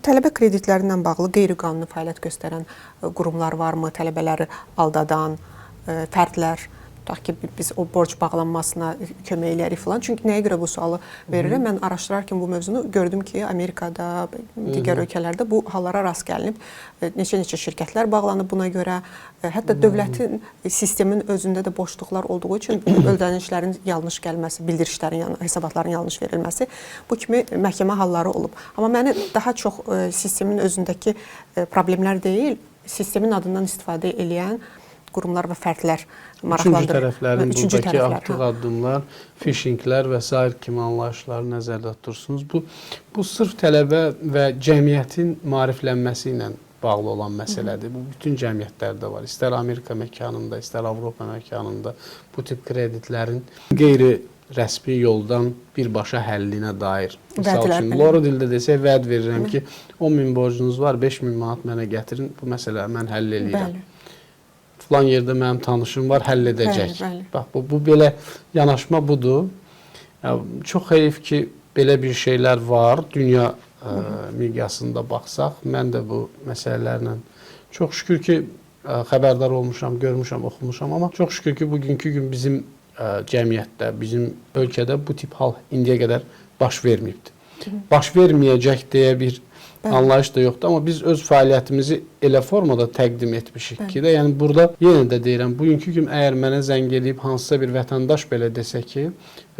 tələbə kreditlərindən bağlı qeyri-qanuni fəaliyyət göstərən qurumlar varmı? Tələbələri aldadan fərdlər, tutaq ki, biz o borc bağlanmasına kömək eləyərik filan. Çünki nəyə görə bu sualı verirəm? Mən araşdırarkən bu mövzunu gördüm ki, Amerikada, digər ölkələrdə bu hallara rast gəlinib. Neçə-neçə şirkətlər bağlanıb buna görə. Hətta dövlətin sistemin özündə də boşluqlar olduğu üçün ödənişlərin yanlış gəlməsi, bildirişlərin, hesabatların yanlış verilməsi bu kimi məhkəmə halları olub. Amma məni daha çox sistemin özündəki problemlər deyil, sistemin adından istifadə edən qurumlar və fərdlər maraqlandırır. Üçüncü tərəflərin buradakı artıq addımlar, phishinglər və s. kimi anlayışları nəzərdə tutursunuz. Bu sırf tələbə və cəmiyyətin maariflənməsi ilə bağlı olan məsələdir. Bu bütün cəmiyyətlərdə var. İstər Amerika məkanında, istər Avropa məkanında bu tip kreditlərin qeyri-rəsmi yoldan birbaşa həllinə dair. Misal üçün, Loro dildə desək, vəd verirəm ki, 10.000 borcunuz var, 5.000 manat mənə gətirin, bu məsələləri mən həll edirəm. Falan yerdə mənim tanışım var, həll edəcək. Bax, bu belə yanaşma budur. Çox heyif ki, belə bir şeylər var. Dünya miqyasında baxsaq, mən də bu məsələlərlə çox şükür ki, xəbərdar olmuşam, görmüşəm, oxumuşam. Amma çox şükür ki, bugünkü gün bizim cəmiyyətdə, bizim ölkədə bu tip hal indiyə qədər baş verməyibdir. Baş verməyəcək deyə bir anlayış da yoxdur, amma biz öz fəaliyyətimizi elə formada təqdim etmişik ki, yəni burada yenə də deyirəm, bugünkü gün əgər mənə zəng edib hansısa bir vətəndaş belə desə ki,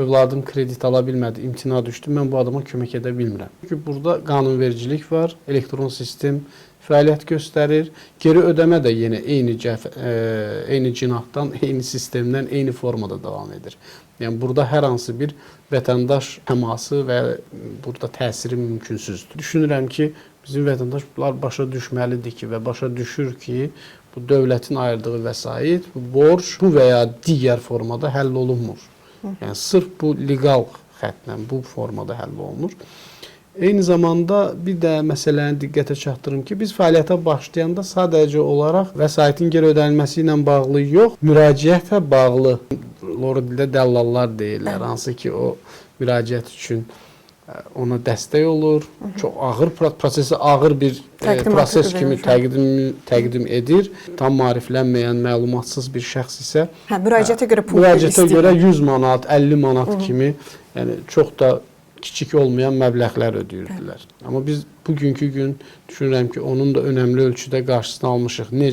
övladım kredit ala bilmədi, imtina düşdü, mən bu adama kömək edə bilmirəm. Çünki burada qanunvericilik var, elektron sistem fəaliyyət göstərir, geri ödəmə də yenə eyni cinahdan, eyni sistemdən, eyni formada davam edir. Yəni, burada hər hansı bir vətəndaş təması və burada təsiri mümkünsüzdür. Düşünürəm ki, bizim vətəndaşlar başa düşməlidir ki və başa düşür ki, bu dövlətin ayırdığı vəsait, bu borc bu və ya digər formada həll olunmur. Yəni, sırf bu legal xətlə bu formada həll olunur. Eyni zamanda bir də məsələni diqqətə çatdırım ki, biz fəaliyyətə başlayanda sadəcə olaraq vəsaitin geri ödənilməsi ilə bağlı yox, müraciətə bağlı, Loro dildə dəllallar deyirlər, hansı ki, o müraciət üçün ona dəstək olur, çox ağır, prosesi ağır bir proses kimi təqdim edir. Tam maariflənməyən, məlumatsız bir şəxs isə müraciətə görə pul istəyir. Müraciətə görə 100 manat, 50 manat kimi, yəni çox da kiçik olmayan məbləğlər ödəyirdilər. Amma biz bugünkü gün düşünürəm ki, onun da önəmli ölçüdə qarşısını almışıq.